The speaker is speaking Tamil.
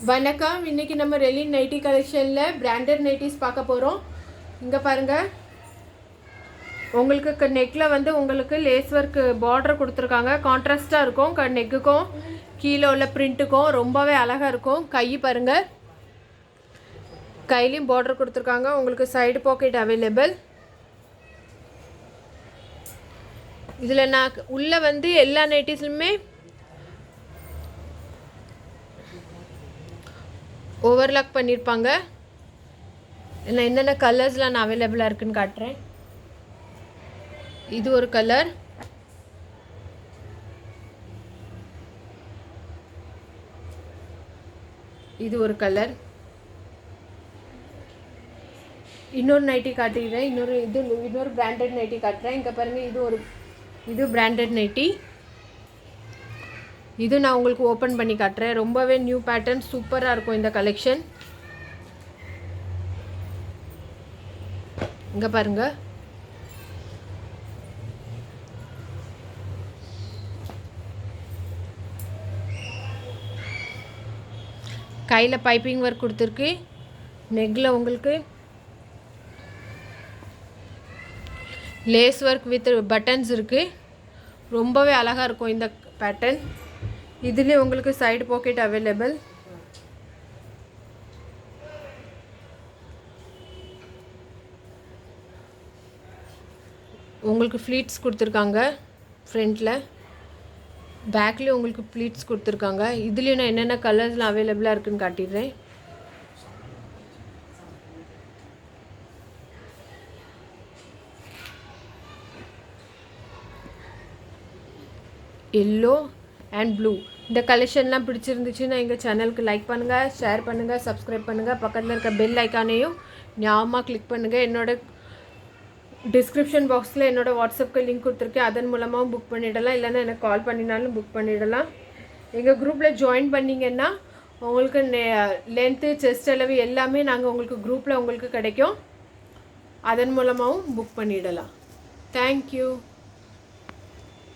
வணக்கம். இன்றைக்கி நம்ம ரெலின் நைட்டி கலெக்ஷனில் பிராண்டட் நைட்டிஸ் பார்க்க போகிறோம். இங்கே பாருங்கள், உங்களுக்கு நெக்கில் வந்து உங்களுக்கு லேஸ் ஒர்க் பார்டர் கொடுத்துருக்காங்க. கான்ட்ராஸ்ட்டாக இருக்கும். நெக்குக்கும் கீழே உள்ள பிரிண்ட்டுக்கும் ரொம்பவே அழகாக இருக்கும். கை பாருங்கள், கையிலையும் பார்டர் கொடுத்துருக்காங்க. உங்களுக்கு சைடு பாக்கெட் அவைலபிள். இதில் நான் உள்ளே வந்து எல்லா நைட்டிஸ்லுமே ஓவர்லாக் பண்ணியிருப்பாங்க. நான் என்னென்ன கலர்ஸ்லாம் நான் அவைலபிளாக இருக்குதுன்னு காட்டுறேன். இது ஒரு கலர், இது ஒரு கலர். இன்னொரு நைட்டி காட்டிடுறேன். இன்னொரு பிராண்டட் நைட்டி காட்டுறேன். இங்கே பாருங்கள், இது பிராண்டட் நைட்டி. இது நான் உங்களுக்கு ஓப்பன் பண்ணி காட்டுறேன். ரொம்பவே நியூ பேட்டர்ன், சூப்பராக இருக்கும் இந்த கலெக்ஷன். இங்கே பாருங்கள், கையில் பைப்பிங் ஒர்க் கொடுத்துருக்கு. நெக்கில் உங்களுக்கு லேஸ் ஒர்க் வித் பட்டன்ஸ் இருக்குது. ரொம்பவே அழகாக இருக்கும் இந்த பேட்டர்ன். இதுலேயே உங்களுக்கு சைடு பாக்கெட் அவைலபிள். உங்களுக்கு ஃப்ளீட்ஸ் கொடுத்துருக்காங்க ஃப்ரண்ட்டில், பேக்லேயும் உங்களுக்கு ஃப்ளீட்ஸ் கொடுத்துருக்காங்க. இதுலேயும் நான் என்னென்ன கலர்ஸ்லாம் அவைலபிளாக இருக்குதுன்னு காட்டிடுறேன். Yellow and blue. இந்த கலெக்ஷன்லாம் பிடிச்சிருந்துச்சுன்னா எங்கள் சேனலுக்கு லைக் பண்ணுங்கள், ஷேர் பண்ணுங்கள், சப்ஸ்கிரைப் பண்ணுங்கள். பக்கத்தில் இருக்க பெல் ஐக்கானையும் ஞாபகமாக கிளிக் பண்ணுங்கள். என்னோடய டிஸ்கிரிப்ஷன் பாக்ஸில் என்னோடய வாட்ஸ்அப்புக்கு லிங்க் கொடுத்துருக்கேன். அதன் மூலமாகவும் புக் பண்ணிடலாம். இல்லைன்னா எனக்கு கால் பண்ணினாலும் புக் பண்ணிடலாம். எங்கள் குரூப்பில் ஜாயின் பண்ணிங்கன்னா உங்களுக்கு லென்த்து, செஸ்ட் அளவு எல்லாமே நாங்கள் உங்களுக்கு குரூப்பில் உங்களுக்கு கிடைக்கும். அதன் மூலமாகவும் புக் பண்ணிடலாம். தேங்க்யூ.